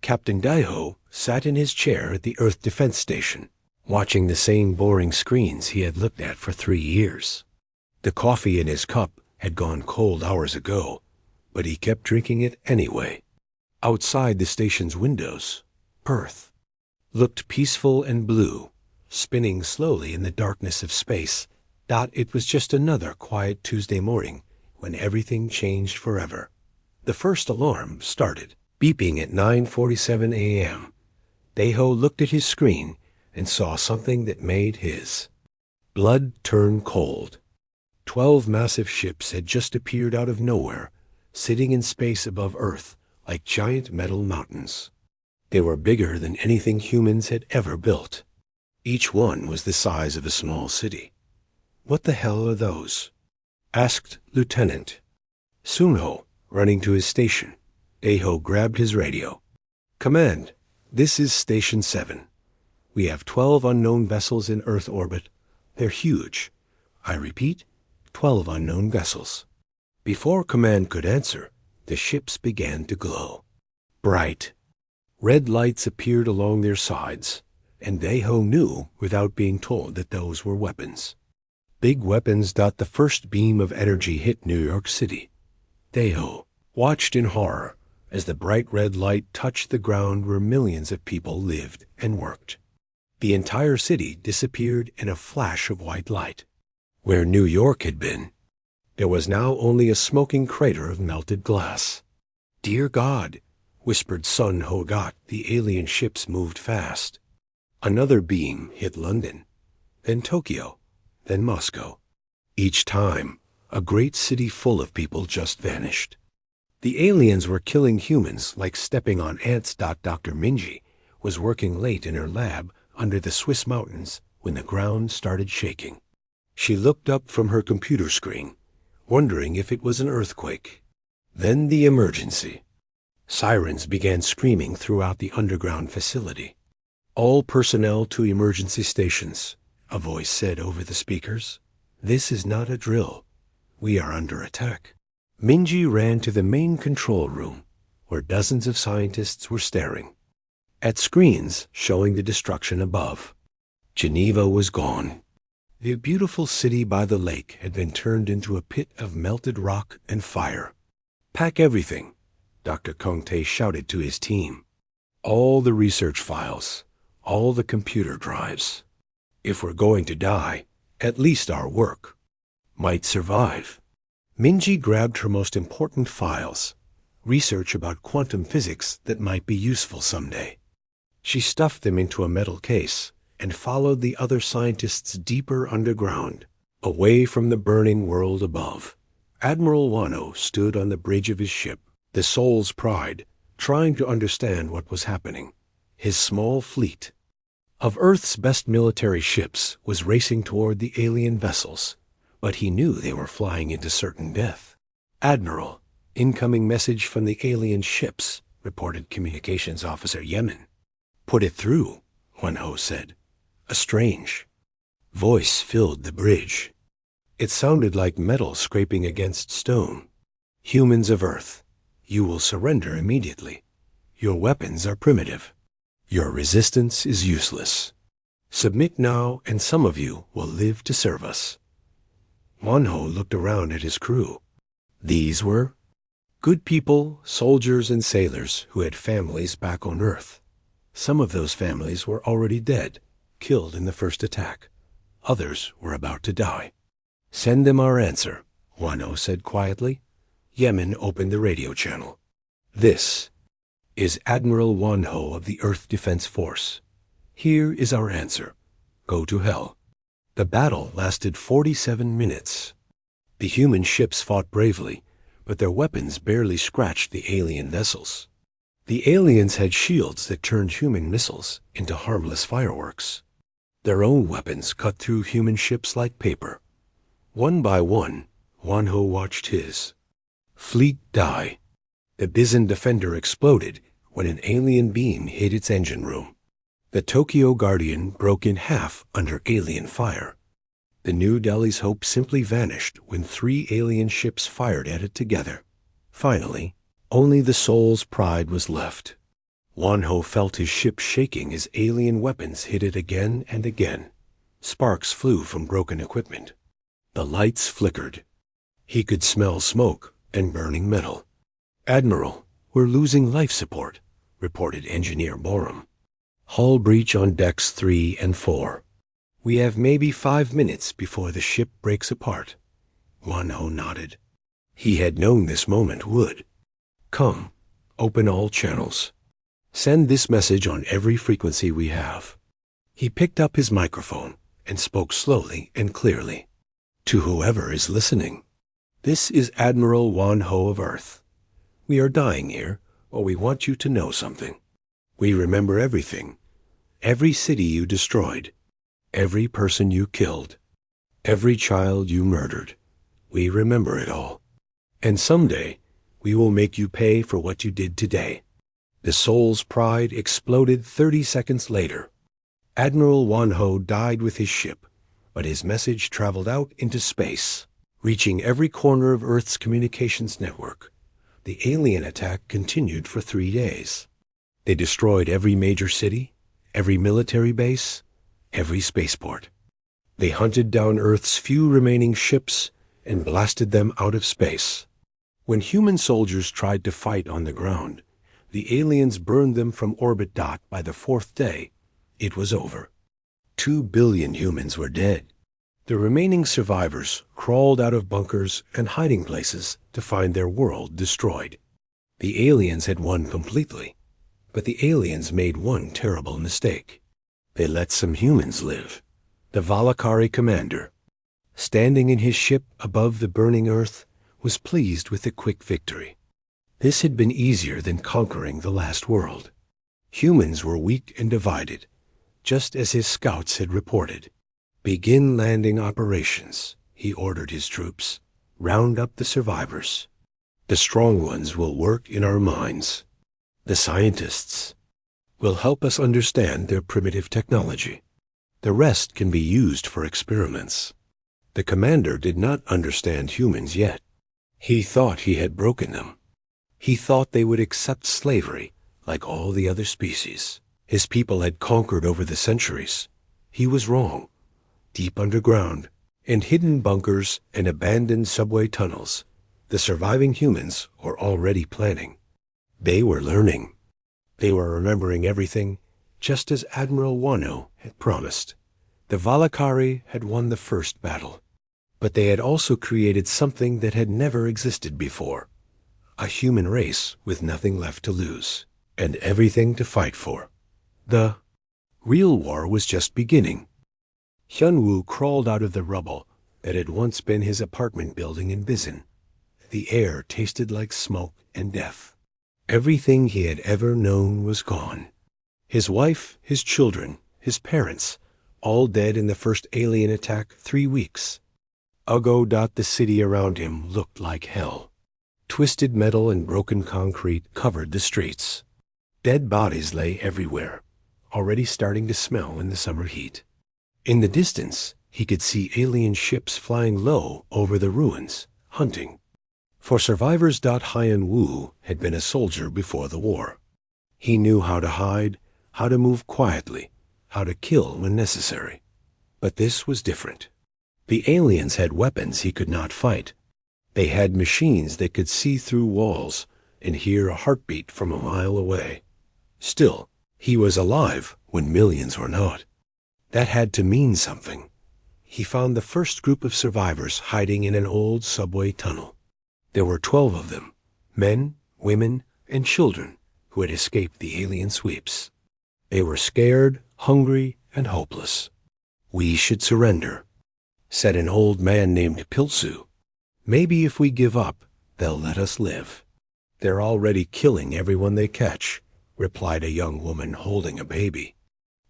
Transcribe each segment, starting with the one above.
Captain Daiho sat in his chair at the Earth Defense Station, watching the same boring screens he had looked at for 3 years. The coffee in his cup had gone cold hours ago, but he kept drinking it anyway. Outside the station's windows, Earth looked peaceful and blue, spinning slowly in the darkness of space. It was just another quiet Tuesday morning when everything changed forever. The first alarm started, beeping at 9:47 a.m. Daiho looked at his screen and saw something that made his blood turn cold. 12 massive ships had just appeared out of nowhere, sitting in space above Earth like giant metal mountains. They were bigger than anything humans had ever built. Each one was the size of a small city. "What the hell are those?" asked Lieutenant Sunho, running to his station. Daiho grabbed his radio. "Command, this is Station 7. We have 12 unknown vessels in Earth orbit. They're huge. I repeat, 12 unknown vessels." Before Command could answer, the ships began to glow. Bright red lights appeared along their sides, and Daiho knew without being told that those were weapons. Big weapons. The first beam of energy hit New York City. Daiho watched in horror as the bright red light touched the ground where millions of people lived and worked. The entire city disappeared in a flash of white light. Where New York had been, there was now only a smoking crater of melted glass. "Dear God," whispered Sun Ho-gat. The alien ships moved fast. Another beam hit London, then Tokyo, then Moscow. Each time, a great city full of people just vanished. The aliens were killing humans like stepping on ants. Dr. Minji was working late in her lab under the Swiss mountains when the ground started shaking. She looked up from her computer screen, wondering if it was an earthquake. Then the emergency. Sirens began screaming throughout the underground facility. "All personnel to emergency stations," a voice said over the speakers. "This is not a drill. We are under attack." Minji ran to the main control room, where dozens of scientists were staring at screens showing the destruction above. Geneva was gone. The beautiful city by the lake had been turned into a pit of melted rock and fire. "Pack everything," Dr. Kongte shouted to his team. "All the research files, all the computer drives. If we're going to die, at least our work might survive." Minji grabbed her most important files, research about quantum physics that might be useful someday. She stuffed them into a metal case and followed the other scientists deeper underground, away from the burning world above. Admiral Wano stood on the bridge of his ship, the Soul's Pride, trying to understand what was happening. His small fleet of Earth's best military ships was racing toward the alien vessels, but he knew they were flying into certain death. "Admiral, incoming message from the alien ships," reported Communications Officer Yemen. "Put it through," Wonho said. A strange voice filled the bridge. It sounded like metal scraping against stone. "Humans of Earth, you will surrender immediately. Your weapons are primitive. Your resistance is useless. Submit now, and some of you will live to serve us." Wonho looked around at his crew. These were good people, soldiers and sailors who had families back on Earth. Some of those families were already dead, killed in the first attack. Others were about to die. "Send them our answer," Wano said quietly. Yemen opened the radio channel. "This is Admiral Wonho of the Earth Defense Force. Here is our answer. Go to hell." The battle lasted 47 minutes. The human ships fought bravely, but their weapons barely scratched the alien vessels. The aliens had shields that turned human missiles into harmless fireworks. Their own weapons cut through human ships like paper. One by one, Wonho watched his fleet die. The Bizen Defender exploded when an alien beam hit its engine room. The Tokyo Guardian broke in half under alien fire. The New Delhi's hope simply vanished when 3 alien ships fired at it together. Finally, only the Soul's Pride was left. Wanho felt his ship shaking as alien weapons hit it again and again. Sparks flew from broken equipment. The lights flickered. He could smell smoke and burning metal. "Admiral, we're losing life support," reported Engineer Borum. "Hull breach on decks 3 and 4. We have maybe 5 minutes before the ship breaks apart." Wanho nodded. He had known this moment would. "Come, open all channels. Send this message on every frequency we have." He picked up his microphone and spoke slowly and clearly. "To whoever is listening, this is Admiral Wanho of Earth. We are dying here, but we want you to know something. We remember everything. Every city you destroyed. Every person you killed. Every child you murdered. We remember it all. And someday, we will make you pay for what you did today." The Soul's Pride exploded 30 seconds later. Admiral Wanho died with his ship, but his message traveled out into space, reaching every corner of Earth's communications network. The alien attack continued for 3 days. They destroyed every major city, every military base, every spaceport. They hunted down Earth's few remaining ships and blasted them out of space. When human soldiers tried to fight on the ground, the aliens burned them from orbit. By the 4th day, it was over. 2 billion humans were dead. The remaining survivors crawled out of bunkers and hiding places to find their world destroyed. The aliens had won completely, but the aliens made one terrible mistake. They let some humans live. The Valakari commander, standing in his ship above the burning Earth, was pleased with the quick victory. This had been easier than conquering the last world. Humans were weak and divided, just as his scouts had reported. "Begin landing operations," he ordered his troops. "Round up the survivors. The strong ones will work in our mines. The scientists will help us understand their primitive technology. The rest can be used for experiments." The commander did not understand humans yet. He thought he had broken them. He thought they would accept slavery like all the other species his people had conquered over the centuries. He was wrong. Deep underground, in hidden bunkers and abandoned subway tunnels, the surviving humans were already planning. They were learning. They were remembering everything, just as Admiral Wanho had promised. The Valakari had won the first battle, but they had also created something that had never existed before. A human race with nothing left to lose, and everything to fight for. The real war was just beginning. Hyunwoo crawled out of the rubble that had once been his apartment building in Bizen. The air tasted like smoke and death. Everything he had ever known was gone. His wife, his children, his parents, all dead in the first alien attack 3 weeks. Ago. The city around him looked like hell. Twisted metal and broken concrete covered the streets. Dead bodies lay everywhere, already starting to smell in the summer heat. In the distance, he could see alien ships flying low over the ruins, hunting. For survivors. Hyun-woo had been a soldier before the war. He knew how to hide, how to move quietly, how to kill when necessary. But this was different. The aliens had weapons he could not fight. They had machines that could see through walls and hear a heartbeat from a mile away. Still, he was alive when millions were not. That had to mean something. He found the first group of survivors hiding in an old subway tunnel. There were 12 of them, men, women, and children who had escaped the alien sweeps. They were scared, hungry, and hopeless. "We should surrender," said an old man named Pilsu. "Maybe if we give up, they'll let us live." "They're already killing everyone they catch," replied a young woman holding a baby.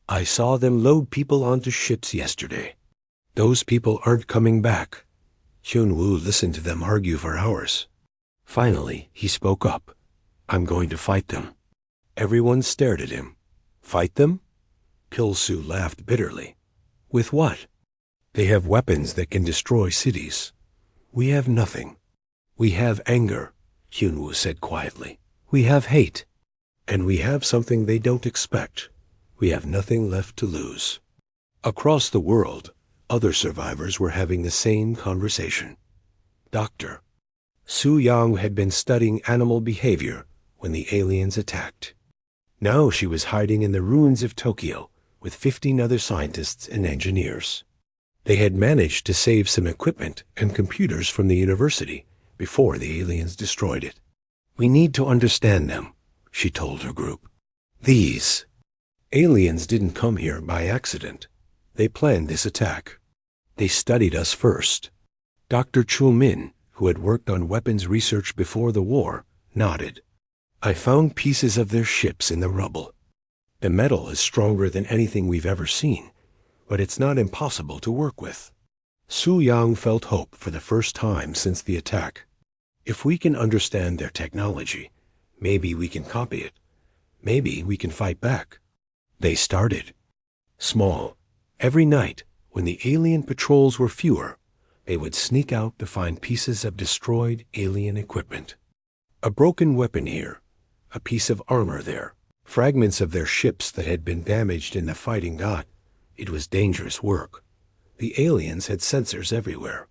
"I saw them load people onto ships yesterday. Those people aren't coming back." Hyun-woo listened to them argue for hours. Finally, he spoke up. "I'm going to fight them." Everyone stared at him. "Fight them?" Pilsu laughed bitterly. "With what? They have weapons that can destroy cities. We have nothing. We have anger," Hyun-woo said quietly. "We have hate. And we have something they don't expect. We have nothing left to lose. Across the world, other survivors were having the same conversation. Doctor. Su Yang had been studying animal behavior when the aliens attacked. Now she was hiding in the ruins of Tokyo with 15 other scientists and engineers. They had managed to save some equipment and computers from the university before the aliens destroyed it. We need to understand them, she told her group. These aliens didn't come here by accident. They planned this attack. They studied us first. Dr. Chu Min, who had worked on weapons research before the war, nodded. I found pieces of their ships in the rubble. The metal is stronger than anything we've ever seen, but it's not impossible to work with. Su Yang felt hope for the first time since the attack. If we can understand their technology, maybe we can copy it. Maybe we can fight back. They started small. Every night, when the alien patrols were fewer, they would sneak out to find pieces of destroyed alien equipment. A broken weapon here, a piece of armor there, fragments of their ships that had been damaged in the fighting got. It was dangerous work. The aliens had sensors everywhere.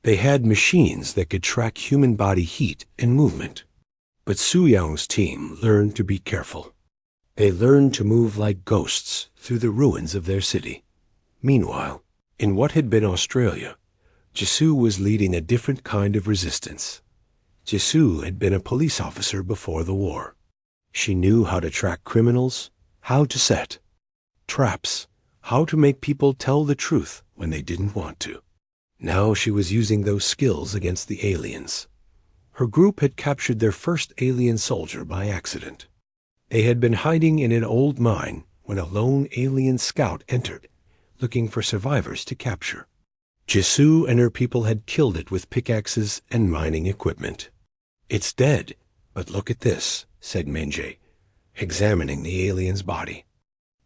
They had machines that could track human body heat and movement. But Su Yang's team learned to be careful. They learned to move like ghosts through the ruins of their city. Meanwhile, in what had been Australia, Jisoo was leading a different kind of resistance. Jisoo had been a police officer before the war. She knew how to track criminals, how to set traps, how to make people tell the truth when they didn't want to. Now she was using those skills against the aliens. Her group had captured their first alien soldier by accident. They had been hiding in an old mine when a lone alien scout entered, looking for survivors to capture. Jisoo and her people had killed it with pickaxes and mining equipment. It's dead, but look at this, said Menjie, examining the alien's body.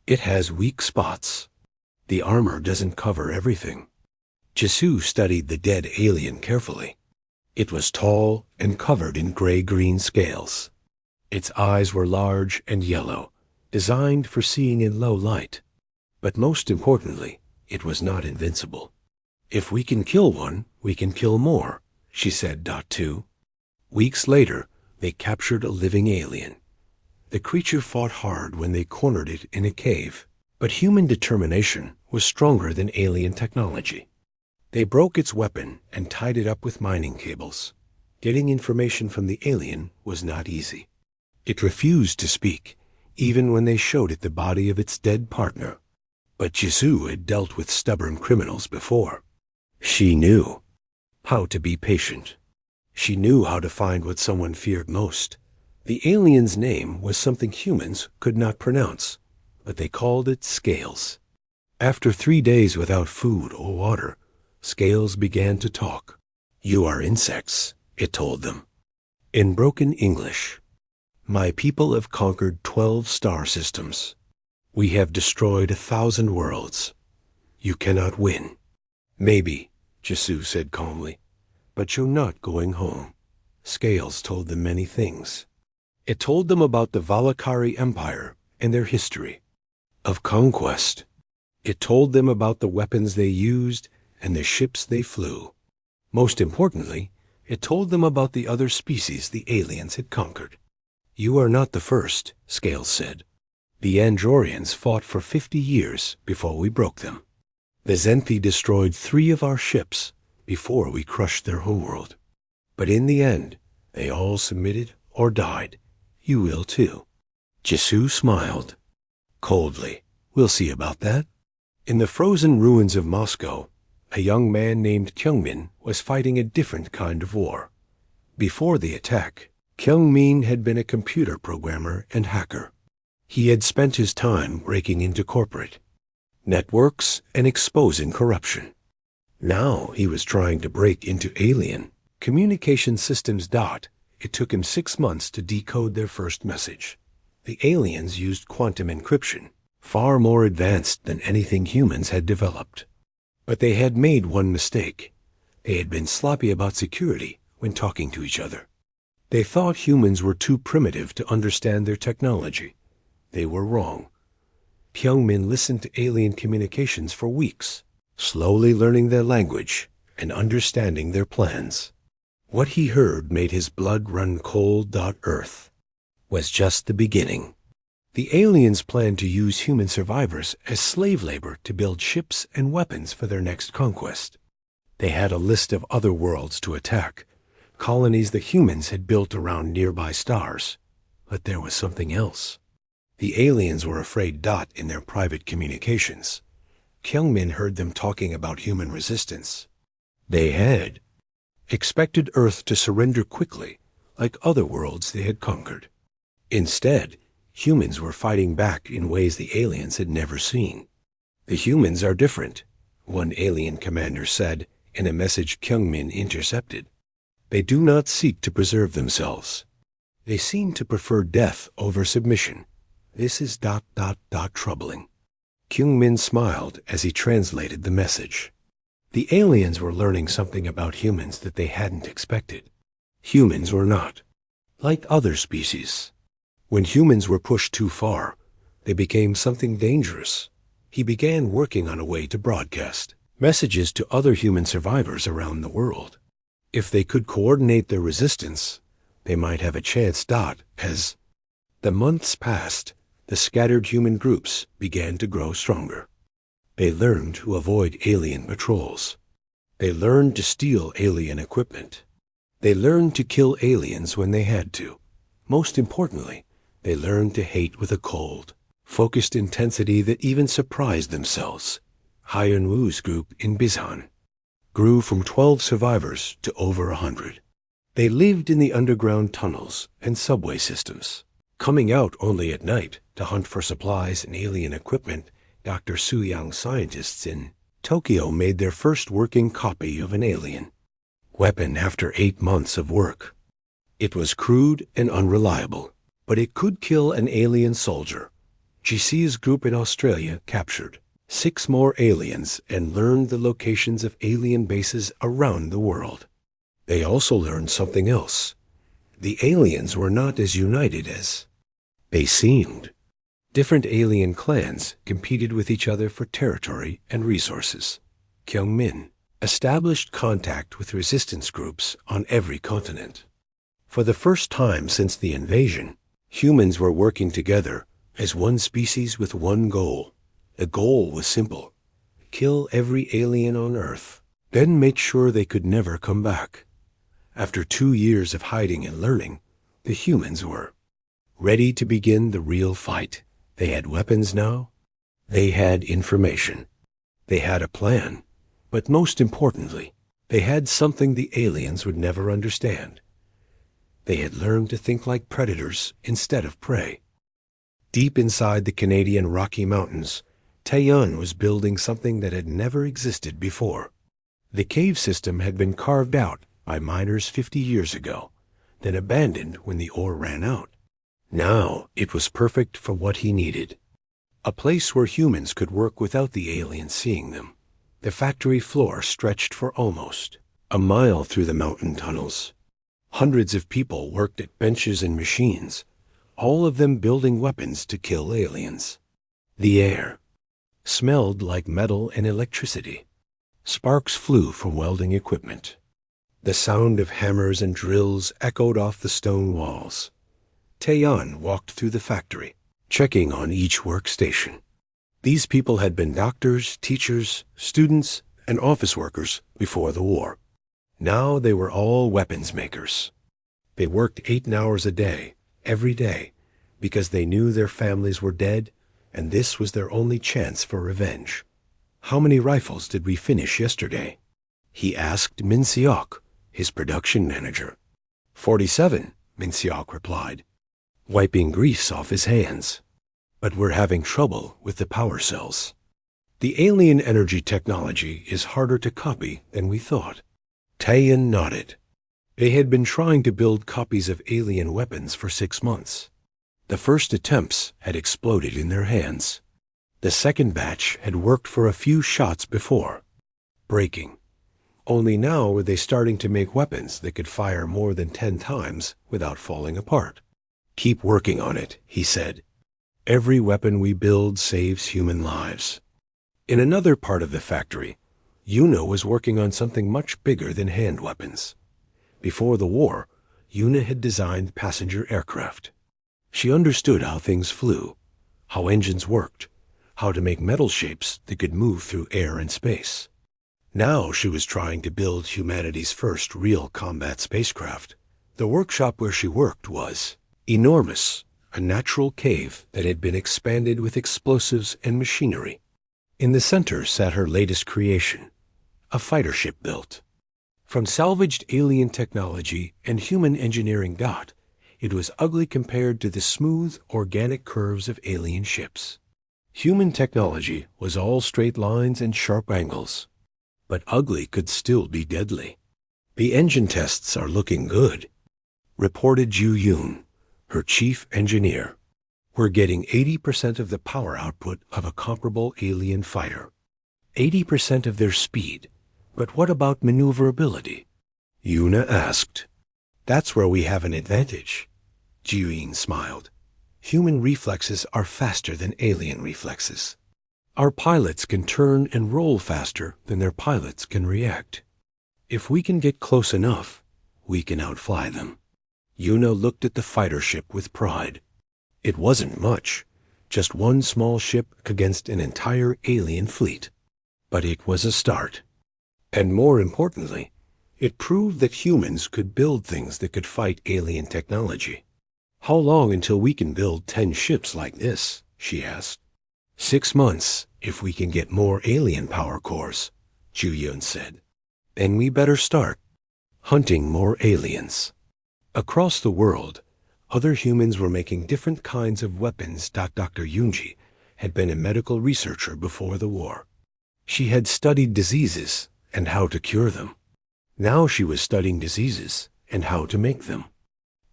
It has weak spots. The armor doesn't cover everything. Jisoo studied the dead alien carefully. It was tall and covered in gray-green scales. Its eyes were large and yellow, designed for seeing in low light. But most importantly, it was not invincible. If we can kill one, we can kill more, she said. 2. Weeks later, they captured a living alien. The creature fought hard when they cornered it in a cave, but human determination was stronger than alien technology. They broke its weapon and tied it up with mining cables. Getting information from the alien was not easy. It refused to speak, even when they showed it the body of its dead partner. But Jisoo had dealt with stubborn criminals before. She knew how to be patient. She knew how to find what someone feared most. The alien's name was something humans could not pronounce, but they called it Scales. After 3 days without food or water, Scales began to talk. You are insects, it told them. In broken English, my people have conquered 12 star systems. We have destroyed 1,000 worlds. You cannot win. Maybe, Jisoo said calmly, but you're not going home. Scales told them many things. It told them about the Valakari Empire and their history of conquest. It told them about the weapons they used and the ships they flew. Most importantly, it told them about the other species the aliens had conquered. You are not the first, Scales said. The Androrians fought for 50 years before we broke them. The Zenthi destroyed 3 of our ships before we crushed their homeworld. But in the end, they all submitted or died. You will too. Jisoo smiled. Coldly, we'll see about that. In the frozen ruins of Moscow, a young man named Kyungmin was fighting a different kind of war. Before the attack, Kyungmin had been a computer programmer and hacker. He had spent his time breaking into corporate networks and exposing corruption. Now he was trying to break into alien communication systems. It took him 6 months to decode their first message. The aliens used quantum encryption, far more advanced than anything humans had developed. But they had made one mistake. They had been sloppy about security when talking to each other. They thought humans were too primitive to understand their technology. They were wrong. Kyungmin listened to alien communications for weeks, slowly learning their language and understanding their plans. What he heard made his blood run cold. Earth was just the beginning. The aliens planned to use human survivors as slave labor to build ships and weapons for their next conquest. They had a list of other worlds to attack, colonies the humans had built around nearby stars. But there was something else. The aliens were afraid. In their private communications, Kyungmin heard them talking about human resistance. They had expected Earth to surrender quickly, like other worlds they had conquered. Instead, humans were fighting back in ways the aliens had never seen. The humans are different, one alien commander said in a message Kyungmin intercepted. They do not seek to preserve themselves. They seem to prefer death over submission. This is ... troubling. Kyungmin smiled as he translated the message. The aliens were learning something about humans that they hadn't expected. Humans were not like other species. When humans were pushed too far, they became something dangerous. He began working on a way to broadcast messages to other human survivors around the world. If they could coordinate their resistance, they might have a chance. As the months passed, the scattered human groups began to grow stronger. They learned to avoid alien patrols. They learned to steal alien equipment. They learned to kill aliens when they had to. Most importantly, they learned to hate with a cold, focused intensity that even surprised themselves. Hyun Woo's group in Bisan grew from 12 survivors to over 100. They lived in the underground tunnels and subway systems, coming out only at night to hunt for supplies and alien equipment. Dr. Su-Yang scientists in Tokyo made their first working copy of an alien weapon after 8 months of work. It was crude and unreliable, but it could kill an alien soldier. GC's group in Australia captured 6 more aliens and learned the locations of alien bases around the world. They also learned something else. The aliens were not as united as they seemed. Different alien clans competed with each other for territory and resources. Kyungmin established contact with resistance groups on every continent. For the first time since the invasion, humans were working together as one species with one goal. The goal was simple: kill every alien on Earth, then make sure they could never come back. After 2 years of hiding and learning, the humans were ready to begin the real fight. They had weapons now. They had information. They had a plan. But most importantly, they had something the aliens would never understand. They had learned to think like predators instead of prey. Deep inside the Canadian Rocky Mountains, Taeyun was building something that had never existed before. The cave system had been carved out by miners 50 years ago, then abandoned when the ore ran out. Now it was perfect for what he needed. A place where humans could work without the aliens seeing them. The factory floor stretched for almost a mile through the mountain tunnels. Hundreds of people worked at benches and machines, all of them building weapons to kill aliens. The air smelled like metal and electricity. Sparks flew from welding equipment. The sound of hammers and drills echoed off the stone walls. Taeyun walked through the factory, checking on each workstation. These people had been doctors, teachers, students, and office workers before the war. Now they were all weapons makers. They worked 8 hours a day, every day, because they knew their families were dead, and this was their only chance for revenge. "How many rifles did we finish yesterday?" he asked Min Seok, his production manager. 47, Min Seok replied, wiping grease off his hands. "But we're having trouble with the power cells. The alien energy technology is harder to copy than we thought." Taeyun nodded. They had been trying to build copies of alien weapons for 6 months. The first attempts had exploded in their hands. The second batch had worked for a few shots before, breaking. Only now were they starting to make weapons that could fire more than 10 times without falling apart. "Keep working on it," he said. "Every weapon we build saves human lives." In another part of the factory, Una was working on something much bigger than hand weapons. Before the war, Una had designed passenger aircraft. She understood how things flew, how engines worked, how to make metal shapes that could move through air and space. Now she was trying to build humanity's first real combat spacecraft. The workshop where she worked was enormous, a natural cave that had been expanded with explosives and machinery. In the center sat her latest creation, a fighter ship built. From salvaged alien technology and human engineering, it was ugly compared to the smooth, organic curves of alien ships. Human technology was all straight lines and sharp angles, but ugly could still be deadly. "The engine tests are looking good," reported Ju Yoon, her chief engineer. "We're getting 80% of the power output of a comparable alien fighter. 80% of their speed. But what about maneuverability?" Una asked. "That's where we have an advantage." Ju Yoon smiled. "Human reflexes are faster than alien reflexes. Our pilots can turn and roll faster than their pilots can react. If we can get close enough, we can outfly them." Una looked at the fighter ship with pride. It wasn't much, just one small ship against an entire alien fleet. But it was a start. And more importantly, it proved that humans could build things that could fight alien technology. "How long until we can build 10 ships like this?" she asked. 6 months, if we can get more alien power cores," Ju Yoon said. "Then we better start hunting more aliens." Across the world, other humans were making different kinds of weapons. Dr. Yoonji had been a medical researcher before the war. She had studied diseases and how to cure them. Now she was studying diseases and how to make them.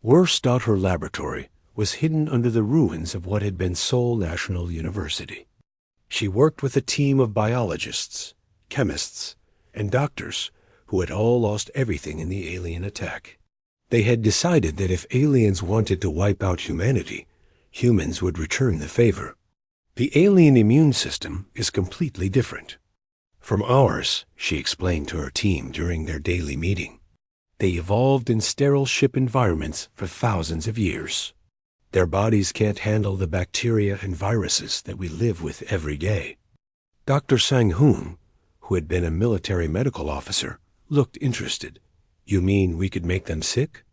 Worse, her laboratory was hidden under the ruins of what had been Seoul National University. She worked with a team of biologists, chemists, and doctors who had all lost everything in the alien attack. They had decided that if aliens wanted to wipe out humanity, humans would return the favor. "The alien immune system is completely different from ours," she explained to her team during their daily meeting. "They evolved in sterile ship environments for thousands of years. Their bodies can't handle the bacteria and viruses that we live with every day." Dr. Sang-hoon, who had been a military medical officer, looked interested. "You mean we could make them sick?"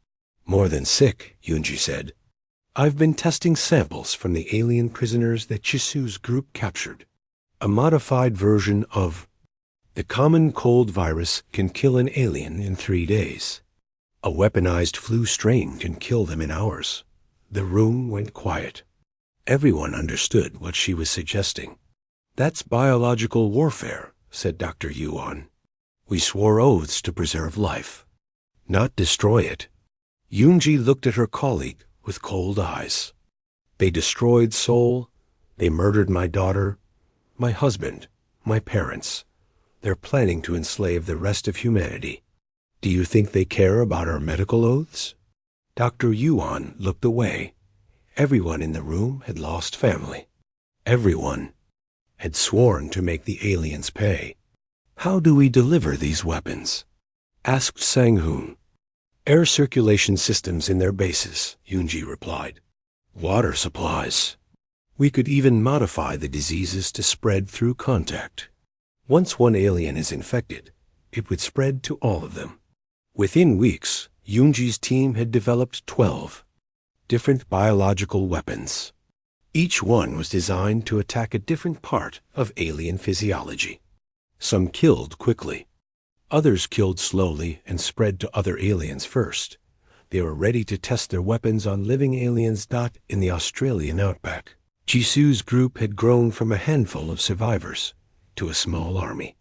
"More than sick," Yoonji said. "I've been testing samples from the alien prisoners that Jisu's group captured. A modified version of the common cold virus can kill an alien in 3 days. A weaponized flu strain can kill them in hours." The room went quiet. Everyone understood what she was suggesting. "That's biological warfare," said Dr. Yuan. "We swore oaths to preserve life, not destroy it." Yoonji looked at her colleague with cold eyes. "They destroyed Seoul. They murdered my daughter, my husband, my parents. They're planning to enslave the rest of humanity. Do you think they care about our medical oaths?" Dr. Yuan looked away. Everyone in the room had lost family. Everyone had sworn to make the aliens pay. "How do we deliver these weapons?" asked Sang-hoon. "Air circulation systems in their bases," Yoonji replied. "Water supplies. We could even modify the diseases to spread through contact. Once one alien is infected, it would spread to all of them." Within weeks, Yoonji's team had developed 12 different biological weapons. Each one was designed to attack a different part of alien physiology. Some killed quickly. Others killed slowly and spread to other aliens first. They were ready to test their weapons on living aliens. In the Australian outback, Jisu's group had grown from a handful of survivors to a small army.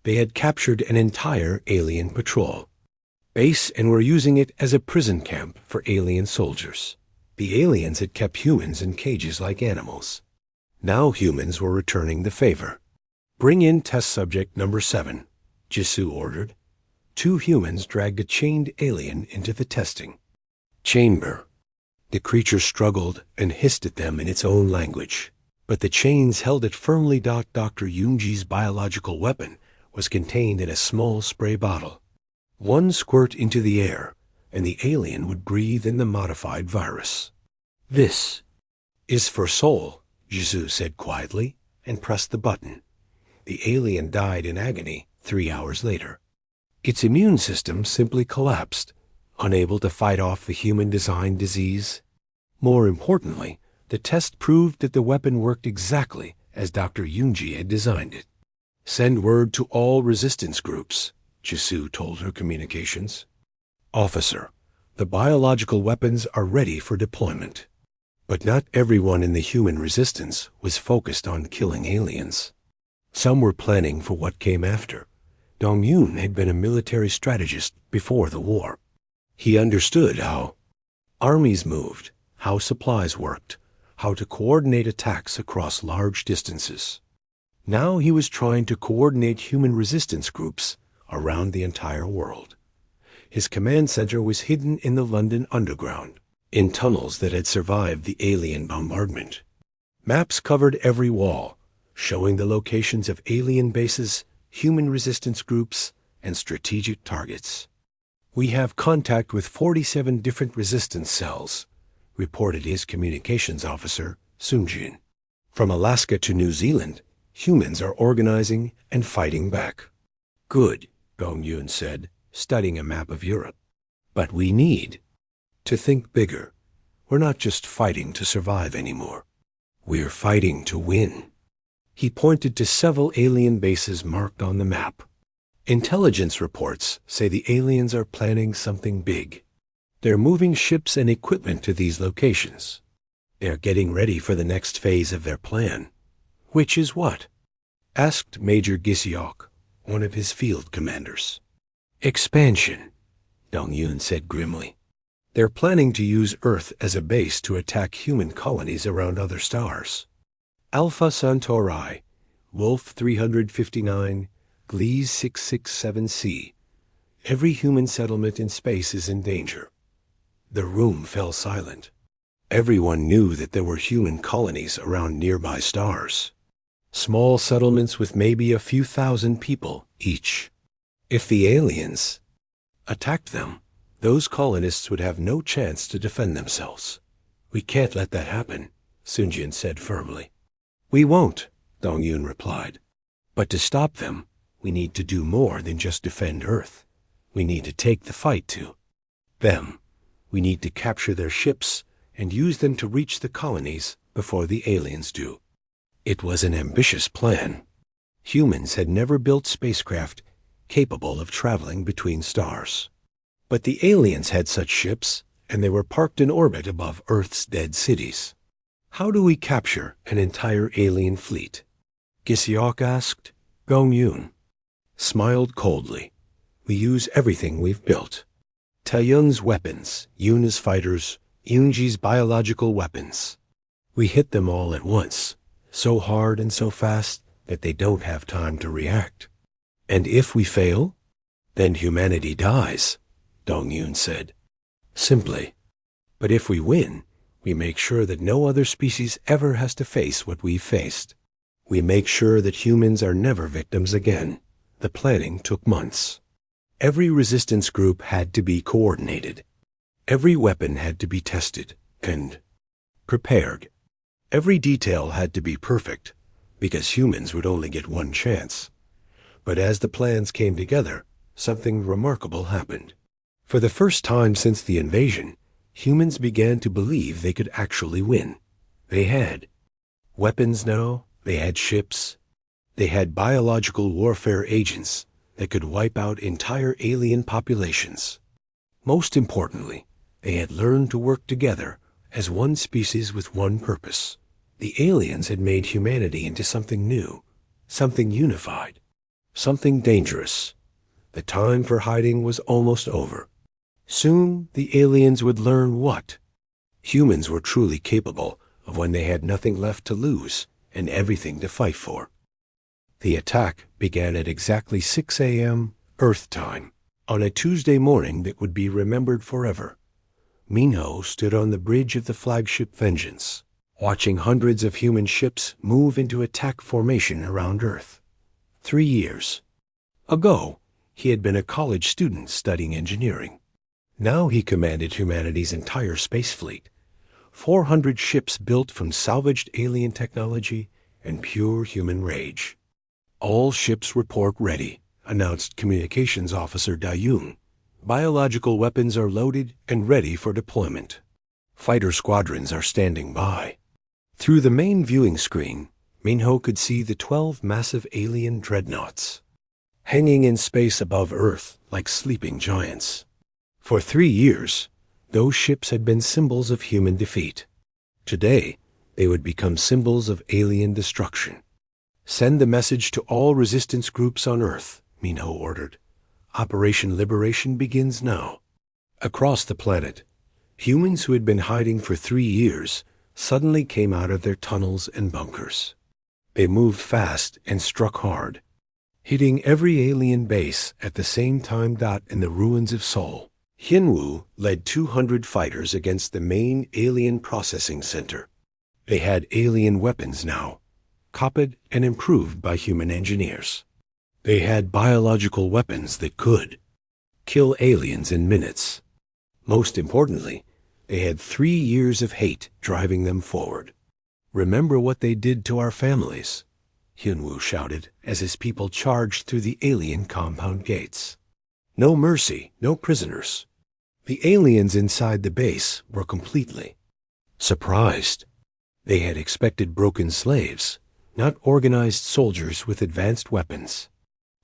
They had captured an entire alien patrol base and were using it as a prison camp for alien soldiers. The aliens had kept humans in cages like animals. Now humans were returning the favor. "Bring in test subject number 7, Jisu ordered. 2 humans dragged a chained alien into the testing chamber. The creature struggled and hissed at them in its own language, but the chains held it firmly. Dr. Yunji's biological weapon was contained in a small spray bottle. One squirt into the air, and the alien would breathe in the modified virus. "This is for Soul," Jisu said quietly, and pressed the button. The alien died in agony 3 hours later. Its immune system simply collapsed, unable to fight off the human-designed disease. More importantly, the test proved that the weapon worked exactly as Dr. Yunji had designed it. "Send word to all resistance groups," Jisu told her communications. "Officer, the biological weapons are ready for deployment." But not everyone in the human resistance was focused on killing aliens. Some were planning for what came after. Dong-Yun had been a military strategist before the war. He understood how armies moved, how supplies worked, how to coordinate attacks across large distances. Now he was trying to coordinate human resistance groups around the entire world. His command center was hidden in the London Underground, in tunnels that had survived the alien bombardment. Maps covered every wall, showing the locations of alien bases, human resistance groups, and strategic targets. "We have contact with 47 different resistance cells," reported his communications officer, Sunjin. "From Alaska to New Zealand, humans are organizing and fighting back." "Good," Dong-Yun said, studying a map of Europe. "But we need to think bigger. We're not just fighting to survive anymore. We're fighting to win." He pointed to several alien bases marked on the map. "Intelligence reports say the aliens are planning something big. They're moving ships and equipment to these locations. They're getting ready for the next phase of their plan." "Which is what?" asked Major Giseok, one of his field commanders. "Expansion," Dong-Yun said grimly. "They're planning to use Earth as a base to attack human colonies around other stars. Alpha Centauri, Wolf 359, Gliese 667c. Every human settlement in space is in danger." The room fell silent. Everyone knew that there were human colonies around nearby stars. Small settlements with maybe a few thousand people each. If the aliens attacked them, those colonists would have no chance to defend themselves. "We can't let that happen," Sunjin said firmly. "We won't," Dong-Yun replied. "But to stop them, we need to do more than just defend Earth. We need to take the fight to them. We need to capture their ships and use them to reach the colonies before the aliens do." It was an ambitious plan. Humans had never built spacecraft capable of traveling between stars. But the aliens had such ships, and they were parked in orbit above Earth's dead cities. "How do we capture an entire alien fleet?" Giseok asked. Dong-Yun smiled coldly. "We use everything we've built. Taeyun's weapons, Yuna's fighters, Yunji's biological weapons. We hit them all at once, so hard and so fast that they don't have time to react. And if we fail, then humanity dies," Dong-Yun said. "Simply. But if we win, we make sure that no other species ever has to face what we've faced. We make sure that humans are never victims again." The planning took months. Every resistance group had to be coordinated. Every weapon had to be tested and prepared. Every detail had to be perfect, because humans would only get one chance. But as the plans came together, something remarkable happened. For the first time since the invasion, humans began to believe they could actually win. They had weapons now, they had ships, they had biological warfare agents that could wipe out entire alien populations. Most importantly, they had learned to work together as one species with one purpose. The aliens had made humanity into something new, something unified, something dangerous. The time for hiding was almost over. Soon the aliens would learn what humans were truly capable of when they had nothing left to lose and everything to fight for. The attack began at exactly 6 a.m. Earth time. On a Tuesday morning that would be remembered forever, Minho stood on the bridge of the flagship Vengeance, watching hundreds of human ships move into attack formation around Earth. 3 years ago, he had been a college student studying engineering. Now he commanded humanity's entire space fleet, 400 ships built from salvaged alien technology and pure human rage. "All ships report ready," announced Communications Officer Dayung. "Biological weapons are loaded and ready for deployment. Fighter squadrons are standing by." Through the main viewing screen, Minho could see the 12 massive alien dreadnoughts, hanging in space above Earth like sleeping giants. For 3 years, those ships had been symbols of human defeat. Today, they would become symbols of alien destruction. "Send the message to all resistance groups on Earth," Minho ordered. "Operation Liberation begins now." Across the planet, humans who had been hiding for 3 years suddenly came out of their tunnels and bunkers. They moved fast and struck hard, hitting every alien base at the same time. In the ruins of Seoul, Hyunwoo led 200 fighters against the main alien processing center. They had alien weapons now, copied and improved by human engineers. They had biological weapons that could kill aliens in minutes. Most importantly, they had 3 years of hate driving them forward. "Remember what they did to our families," Hyunwoo shouted as his people charged through the alien compound gates. No mercy, no prisoners. The aliens inside the base were completely surprised. They had expected broken slaves, not organized soldiers with advanced weapons.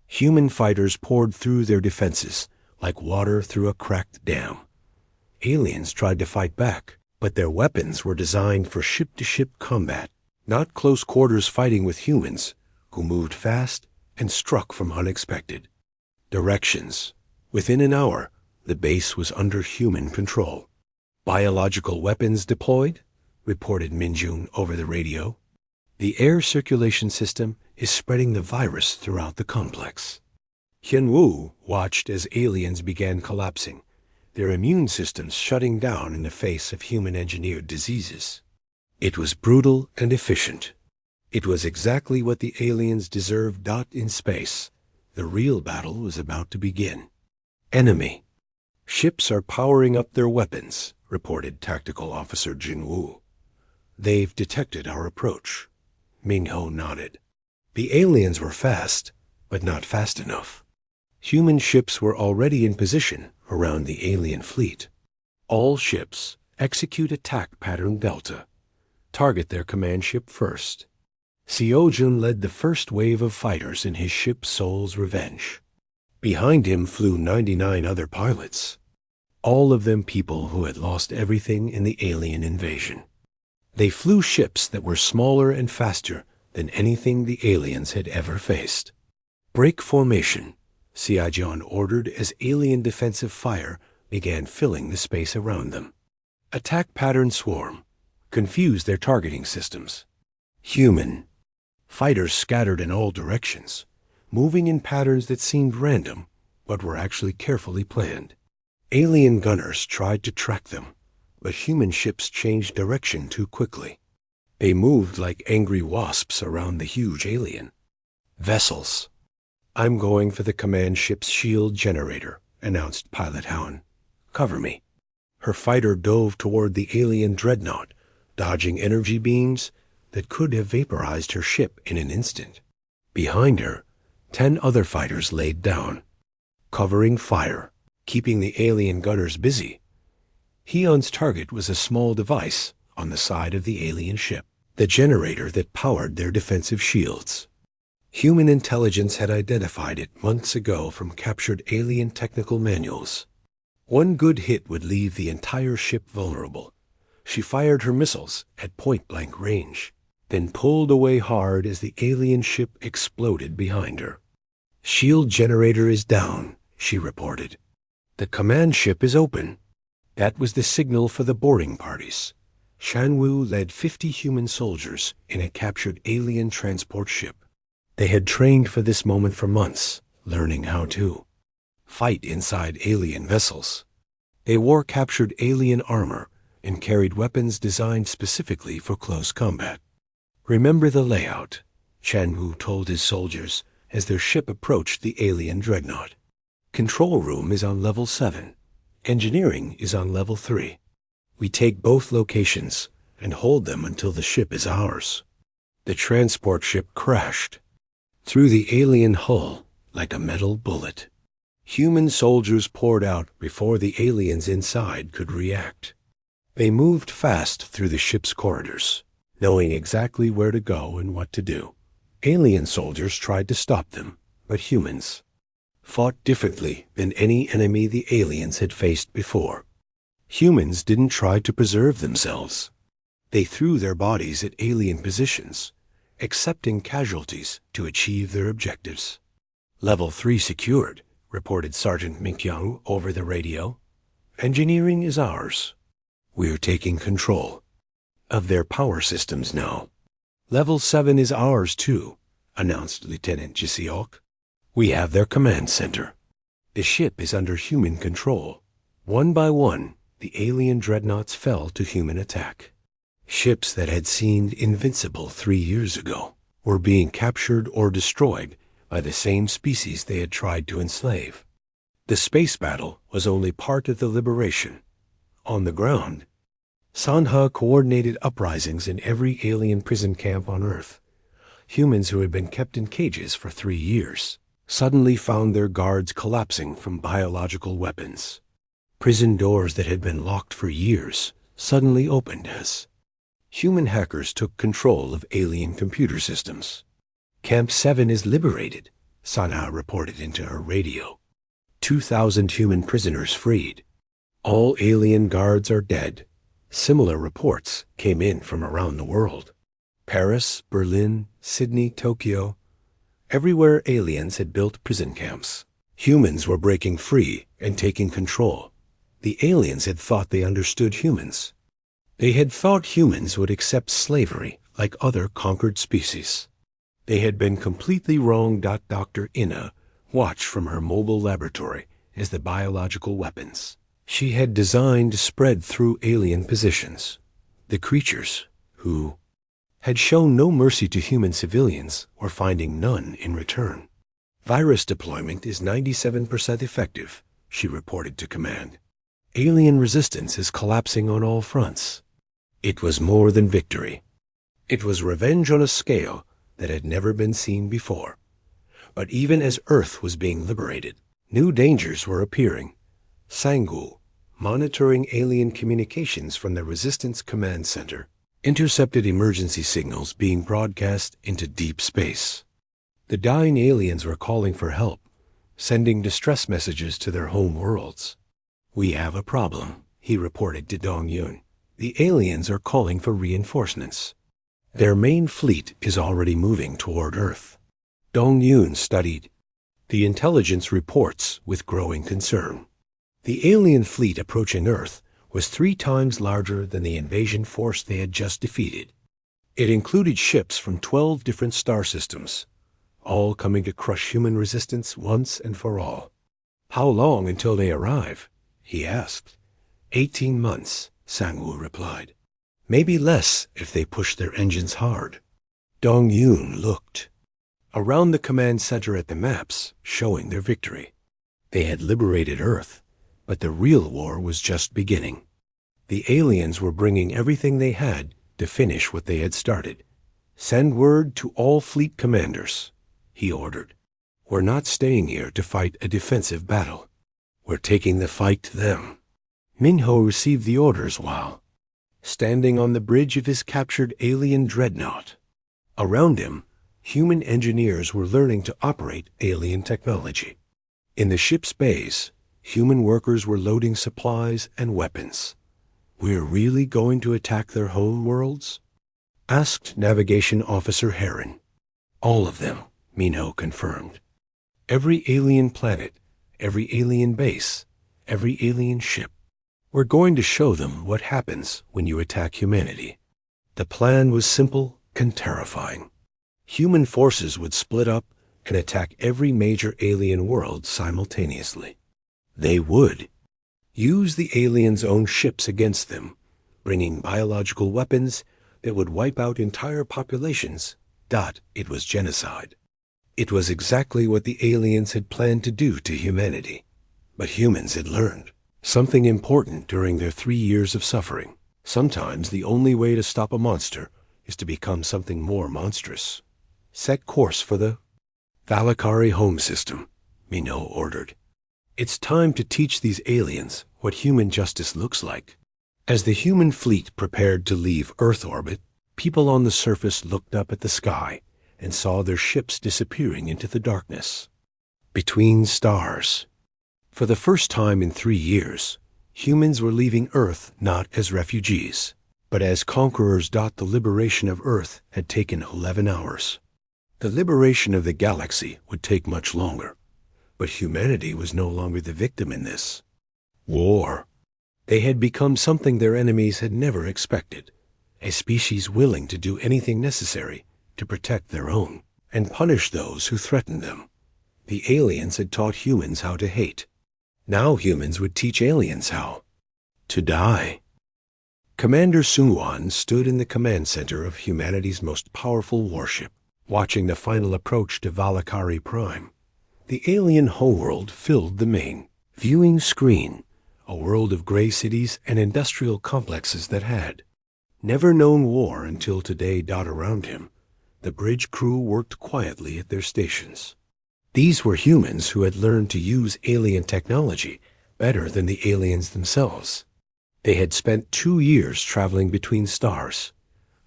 Human fighters poured through their defenses like water through a cracked dam. Aliens tried to fight back, but their weapons were designed for ship-to-ship combat, not close-quarters fighting with humans who moved fast and struck from unexpected directions. Within an hour, the base was under human control. "Biological weapons deployed," reported Minjun over the radio. "The air circulation system is spreading the virus throughout the complex." Hyunwoo watched as aliens began collapsing, their immune systems shutting down in the face of human-engineered diseases. It was brutal and efficient. It was exactly what the aliens deserved. In space, the real battle was about to begin. "Enemy ships are powering up their weapons," reported Tactical Officer Jinwoo. "They've detected our approach." Minho nodded. The aliens were fast, but not fast enough. Human ships were already in position around the alien fleet. "All ships, execute attack pattern Delta. Target their command ship first." Seojun led the first wave of fighters in his ship Soul's Revenge. Behind him flew 99 other pilots, all of them people who had lost everything in the alien invasion. They flew ships that were smaller and faster than anything the aliens had ever faced. "Break formation," Seojun ordered as alien defensive fire began filling the space around them. "Attack pattern swarm. Confuse their targeting systems." Human fighters scattered in all directions, moving in patterns that seemed random, but were actually carefully planned. Alien gunners tried to track them, but human ships changed direction too quickly. They moved like angry wasps around the huge alien. "Vessels. I'm going for the command ship's shield generator," announced Pilot Howen. "Cover me." Her fighter dove toward the alien dreadnought, dodging energy beams that could have vaporized her ship in an instant. Behind her, 10 other fighters laid down, covering fire, keeping the alien gunners busy. Hyun's target was a small device on the side of the alien ship, the generator that powered their defensive shields. Human intelligence had identified it months ago from captured alien technical manuals. One good hit would leave the entire ship vulnerable. She fired her missiles at point-blank range, then pulled away hard as the alien ship exploded behind her. "Shield generator is down," she reported. "The command ship is open." That was the signal for the boarding parties. Shanwoo led 50 human soldiers in a captured alien transport ship. They had trained for this moment for months, learning how to fight inside alien vessels. They wore captured alien armor and carried weapons designed specifically for close combat. "Remember the layout," Chen-Wu told his soldiers as their ship approached the alien dreadnought. "Control room is on level 7. Engineering is on level 3. We take both locations and hold them until the ship is ours." The transport ship crashed through the alien hull like a metal bullet. Human soldiers poured out before the aliens inside could react. They moved fast through the ship's corridors, knowing exactly where to go and what to do. Alien soldiers tried to stop them, but humans fought differently than any enemy the aliens had faced before. Humans didn't try to preserve themselves. They threw their bodies at alien positions, accepting casualties to achieve their objectives. "Level 3 secured," reported Sergeant Minkyung over the radio. "Engineering is ours. We're taking control of their power systems now." "Level 7 is ours too," announced Lieutenant Jiseok. "We have their command center. The ship is under human control." One by one, the alien dreadnoughts fell to human attack. Ships that had seemed invincible 3 years ago were being captured or destroyed by the same species they had tried to enslave. The space battle was only part of the liberation. On the ground, Sanha coordinated uprisings in every alien prison camp on Earth. Humans who had been kept in cages for 3 years suddenly found their guards collapsing from biological weapons. Prison doors that had been locked for years suddenly opened as human hackers took control of alien computer systems. "Camp 7 is liberated," Sanha reported into her radio. 2,000 human prisoners freed. All alien guards are dead. Similar reports came in from around the world. Paris, Berlin, Sydney, Tokyo. Everywhere aliens had built prison camps. Humans were breaking free and taking control. The aliens had thought they understood humans. They had thought humans would accept slavery like other conquered species. They had been completely wrong. Dr. Ina watched from her mobile laboratory as the biological weapons she had designed spread through alien positions. The creatures, who had shown no mercy to human civilians, were finding none in return. "Virus deployment is 97% effective," she reported to command. "Alien resistance is collapsing on all fronts." It was more than victory. It was revenge on a scale that had never been seen before. But even as Earth was being liberated, new dangers were appearing. Sangul, monitoring alien communications from the Resistance Command Center, intercepted emergency signals being broadcast into deep space. The dying aliens were calling for help, sending distress messages to their home worlds. "We have a problem," he reported to Dong Yun. "The aliens are calling for reinforcements. Their main fleet is already moving toward Earth." Dong Yun studied the intelligence reports with growing concern. The alien fleet approaching Earth was 3 times larger than the invasion force they had just defeated. It included ships from 12 different star systems, all coming to crush human resistance once and for all. "How long until they arrive?" he asked. 18 months, Sangwoo replied. "Maybe less if they push their engines hard." Dong Yun looked around the command center at the maps showing their victory. They had liberated Earth, but the real war was just beginning. The aliens were bringing everything they had to finish what they had started. "Send word to all fleet commanders," he ordered. "We're not staying here to fight a defensive battle. We're taking the fight to them." Minho received the orders while standing on the bridge of his captured alien dreadnought. Around him, human engineers were learning to operate alien technology. In the ship's bays, human workers were loading supplies and weapons. "We're really going to attack their home worlds?" asked Navigation Officer Heron. "All of them," Minho confirmed. "Every alien planet, every alien base, every alien ship. We're going to show them what happens when you attack humanity." The plan was simple and terrifying. Human forces would split up and attack every major alien world simultaneously. They would use the aliens' own ships against them, bringing biological weapons that would wipe out entire populations. It was genocide. It was exactly what the aliens had planned to do to humanity. But humans had learned something important during their 3 years of suffering. Sometimes the only way to stop a monster is to become something more monstrous. Set course for the Valakari home system, Minot ordered. It's time to teach these aliens what human justice looks like. As the human fleet prepared to leave Earth orbit, people on the surface looked up at the sky and saw their ships disappearing into the darkness. Between stars. For the first time in 3 years, humans were leaving Earth not as refugees, but as conquerors. The liberation of Earth had taken 11 hours. The liberation of the galaxy would take much longer, but humanity was no longer the victim in this war. They had become something their enemies had never expected, a species willing to do anything necessary to protect their own and punish those who threatened them. The aliens had taught humans how to hate. Now humans would teach aliens how to die. Commander Sunwan stood in the command center of humanity's most powerful warship, watching the final approach to Valakari Prime. The alien homeworld filled the main viewing screen, a world of gray cities and industrial complexes that had never known war until today. Around him, the bridge crew worked quietly at their stations. These were humans who had learned to use alien technology better than the aliens themselves. They had spent 2 years traveling between stars,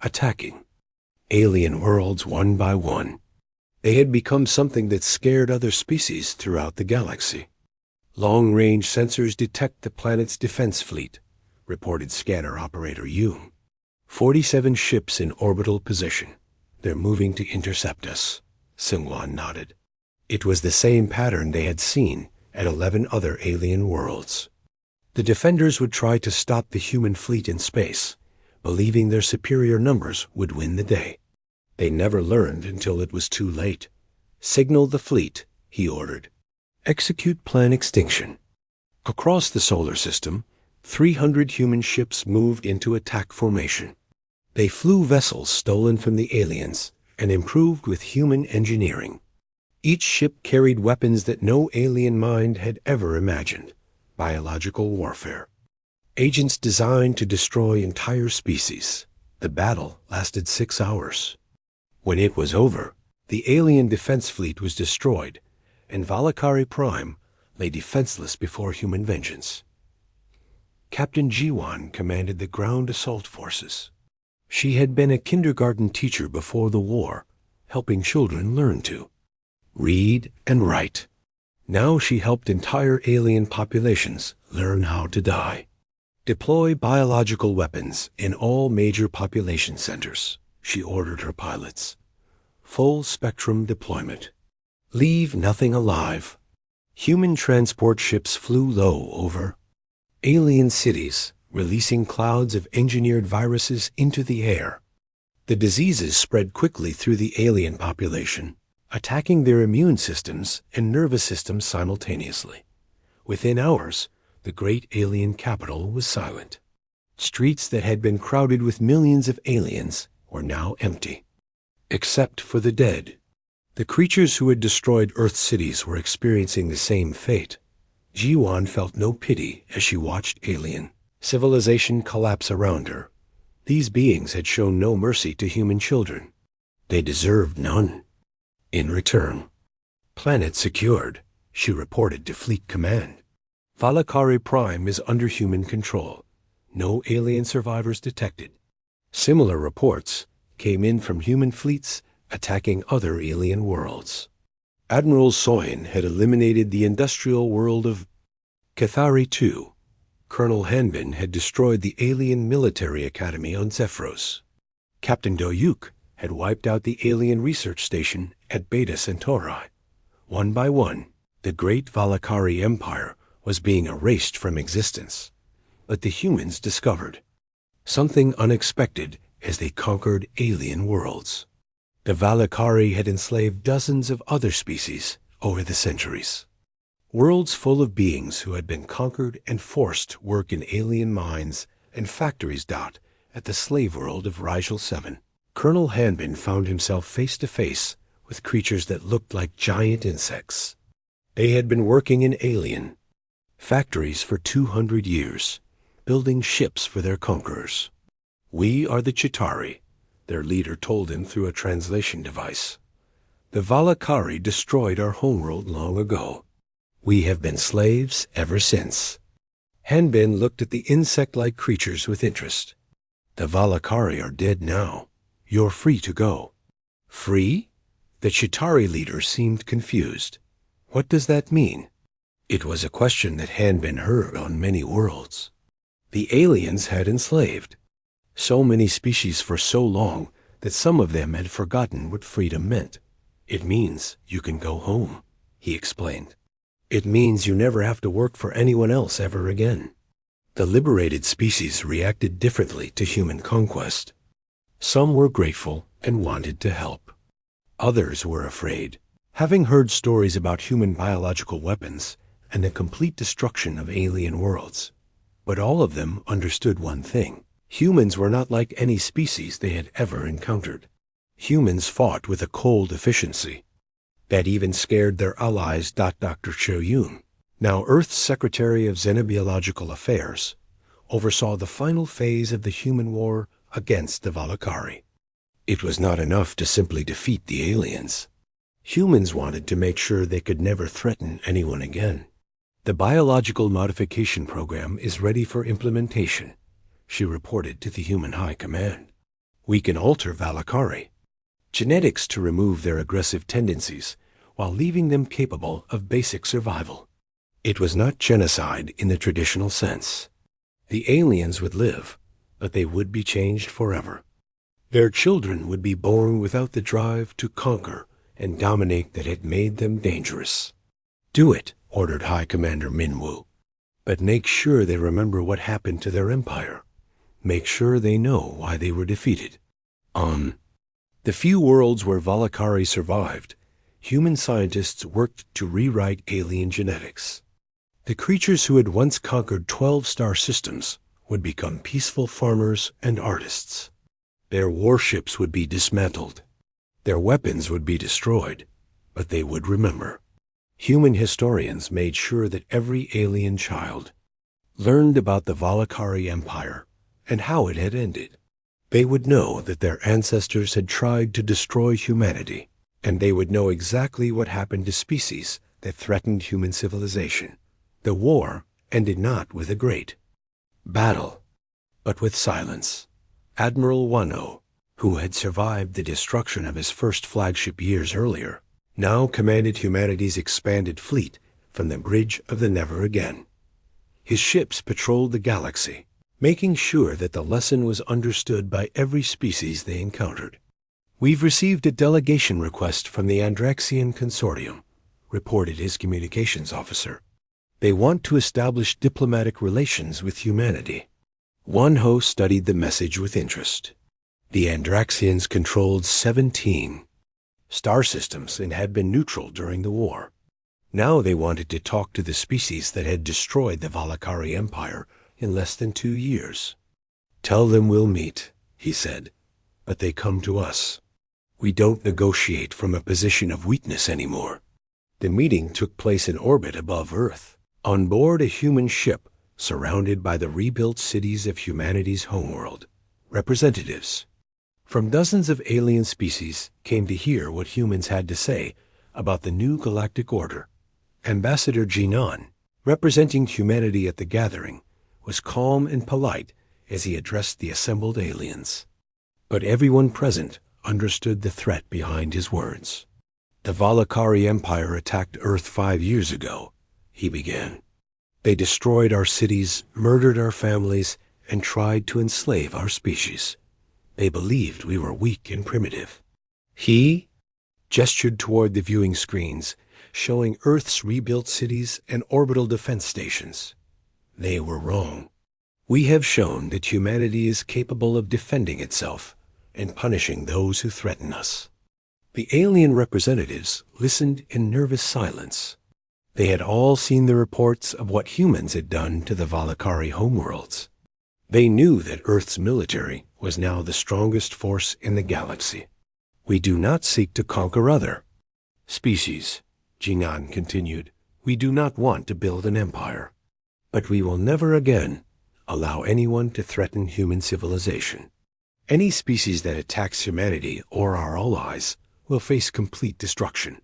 attacking alien worlds one by one. They had become something that scared other species throughout the galaxy. Long-range sensors detect the planet's defense fleet, reported scanner operator Yoon. 47 ships in orbital position. They're moving to intercept us. Seungwon nodded. It was the same pattern they had seen at 11 other alien worlds. The defenders would try to stop the human fleet in space, believing their superior numbers would win the day. They never learned until it was too late. Signal the fleet, he ordered. Execute plan extinction. Across the solar system, 300 human ships moved into attack formation. They flew vessels stolen from the aliens and improved with human engineering. Each ship carried weapons that no alien mind had ever imagined. Biological warfare. Agents designed to destroy entire species. The battle lasted 6 hours. When it was over, the alien defense fleet was destroyed, and Valakari Prime lay defenseless before human vengeance. Captain Jiwan commanded the ground assault forces. She had been a kindergarten teacher before the war, helping children learn to read and write. Now she helped entire alien populations learn how to die. Deploy biological weapons in all major population centers, she ordered her pilots. Full spectrum deployment. Leave nothing alive. Human transport ships flew low over alien cities, releasing clouds of engineered viruses into the air. The diseases spread quickly through the alien population, attacking their immune systems and nervous systems simultaneously. Within hours, the great alien capital was silent. Streets that had been crowded with millions of aliens were now empty, except for the dead. The creatures who had destroyed Earth's cities were experiencing the same fate. Jiwan felt no pity as she watched alien civilization collapse around her. These beings had shown no mercy to human children. They deserved none. In return, planet secured, she reported to Fleet Command. Valakari Prime is under human control. No alien survivors detected. Similar reports came in from human fleets attacking other alien worlds. Admiral Soyin had eliminated the industrial world of Cathari II. Colonel Hanbin had destroyed the alien military academy on Zephyros. Captain Doyuk had wiped out the alien research station at Beta Centauri. One by one, the great Valakari Empire was being erased from existence. But the humans discovered something unexpected as they conquered alien worlds. The Valakari had enslaved dozens of other species over the centuries. Worlds full of beings who had been conquered and forced to work in alien mines and factories. At the slave world of Rigel 7, Colonel Hanbin found himself face to face with creatures that looked like giant insects. They had been working in alien factories for 200 years, building ships for their conquerors. "We are the Chitauri," their leader told him through a translation device. "The Valakari destroyed our homeworld long ago. We have been slaves ever since." Hanbin looked at the insect-like creatures with interest. "The Valakari are dead now. You're free to go." "Free?" The Chitauri leader seemed confused. "What does that mean?" It was a question that Hanbin heard on many worlds. The aliens had enslaved so many species for so long that some of them had forgotten what freedom meant. "It means you can go home," he explained. "It means you never have to work for anyone else ever again." The liberated species reacted differently to human conquest. Some were grateful and wanted to help. Others were afraid, having heard stories about human biological weapons and the complete destruction of alien worlds. But all of them understood one thing: humans were not like any species they had ever encountered. Humans fought with a cold efficiency that even scared their allies. Dr. Cho Yoon, now Earth's Secretary of Xenobiological Affairs, oversaw the final phase of the human war against the Valakari. It was not enough to simply defeat the aliens. Humans wanted to make sure they could never threaten anyone again. "The biological modification program is ready for implementation," she reported to the Human High Command. "We can alter Valakari genetics to remove their aggressive tendencies while leaving them capable of basic survival." It was not genocide in the traditional sense. The aliens would live, but they would be changed forever. Their children would be born without the drive to conquer and dominate that had made them dangerous. "Do it," ordered High Commander Minwoo. "But make sure they remember what happened to their empire. Make sure they know why they were defeated." On the few worlds where Valakari survived, human scientists worked to rewrite alien genetics. The creatures who had once conquered 12 star systems would become peaceful farmers and artists. Their warships would be dismantled. Their weapons would be destroyed, but they would remember. Human historians made sure that every alien child learned about the Valakari Empire and how it had ended. They would know that their ancestors had tried to destroy humanity, and they would know exactly what happened to species that threatened human civilization. The war ended not with a great battle, but with silence. Admiral Wano, who had survived the destruction of his first flagship years earlier, now commanded humanity's expanded fleet from the Bridge of the Never Again. His ships patrolled the galaxy, making sure that the lesson was understood by every species they encountered. "We've received a delegation request from the Andraxian Consortium," reported his communications officer. "They want to establish diplomatic relations with humanity." Wonho studied the message with interest. The Andraxians controlled 17 star systems and had been neutral during the war. Now they wanted to talk to the species that had destroyed the Valakari Empire in less than 2 years. "Tell them we'll meet," he said, "but they come to us. We don't negotiate from a position of weakness anymore." The meeting took place in orbit above Earth, on board a human ship surrounded by the rebuilt cities of humanity's homeworld. Representatives from dozens of alien species came to hear what humans had to say about the new galactic order. Ambassador Jinan, representing humanity at the gathering, was calm and polite as he addressed the assembled aliens. But everyone present understood the threat behind his words. "The Valakari Empire attacked Earth 5 years ago," he began. "They destroyed our cities, murdered our families, and tried to enslave our species. They believed we were weak and primitive." He gestured toward the viewing screens, showing Earth's rebuilt cities and orbital defense stations. "They were wrong. We have shown that humanity is capable of defending itself and punishing those who threaten us." The alien representatives listened in nervous silence. They had all seen the reports of what humans had done to the Valakari homeworlds. They knew that Earth's military was now the strongest force in the galaxy. We do not seek to conquer other species, Jingan continued. We do not want to build an empire. But we will never again allow anyone to threaten human civilization. Any species that attacks humanity or our allies will face complete destruction.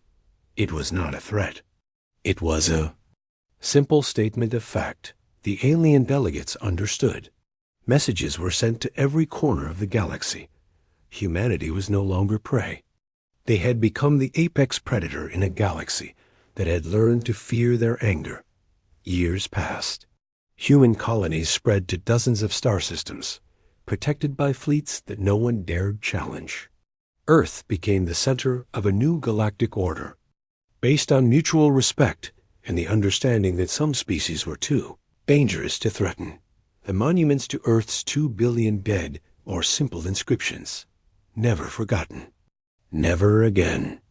It was not a threat. It was a simple statement of fact. The alien delegates understood. Messages were sent to every corner of the galaxy. Humanity was no longer prey. They had become the apex predator in a galaxy that had learned to fear their anger. Years passed. Human colonies spread to dozens of star systems, protected by fleets that no one dared challenge. Earth became the center of a new galactic order, based on mutual respect and the understanding that some species were too dangerous to threaten. The monuments to Earth's 2 billion dead or simple inscriptions, never forgotten. Never again.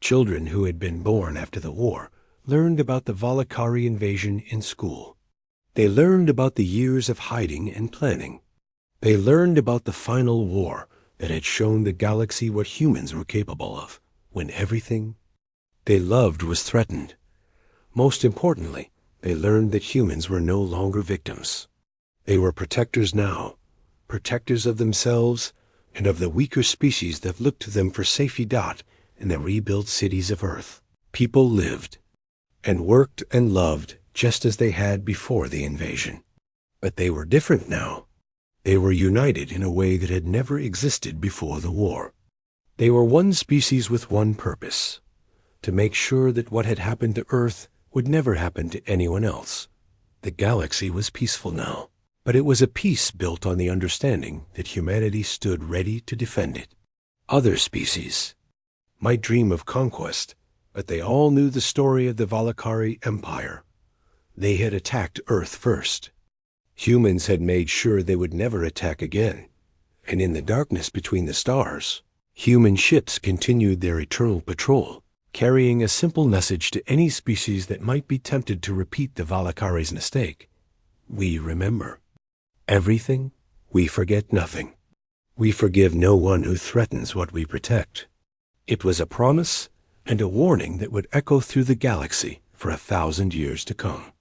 Children who had been born after the war learned about the Valakari invasion in school. They learned about the years of hiding and planning. They learned about the final war that had shown the galaxy what humans were capable of when everything they loved was threatened. Most importantly, they learned that humans were no longer victims. They were protectors now, protectors of themselves and of the weaker species that looked to them for safety. In the rebuilt cities of Earth, people lived and worked and loved just as they had before the invasion. But they were different now. They were united in a way that had never existed before the war. They were one species with one purpose: to make sure that what had happened to Earth would never happen to anyone else. The galaxy was peaceful now, but it was a peace built on the understanding that humanity stood ready to defend it. Other species might dream of conquest, but they all knew the story of the Valakari Empire. They had attacked Earth first. Humans had made sure they would never attack again, and in the darkness between the stars, human ships continued their eternal patrol, carrying a simple message to any species that might be tempted to repeat the Valakari's mistake. We remember everything, we forget nothing. We forgive no one who threatens what we protect. It was a promise and a warning that would echo through the galaxy for 1,000 years to come.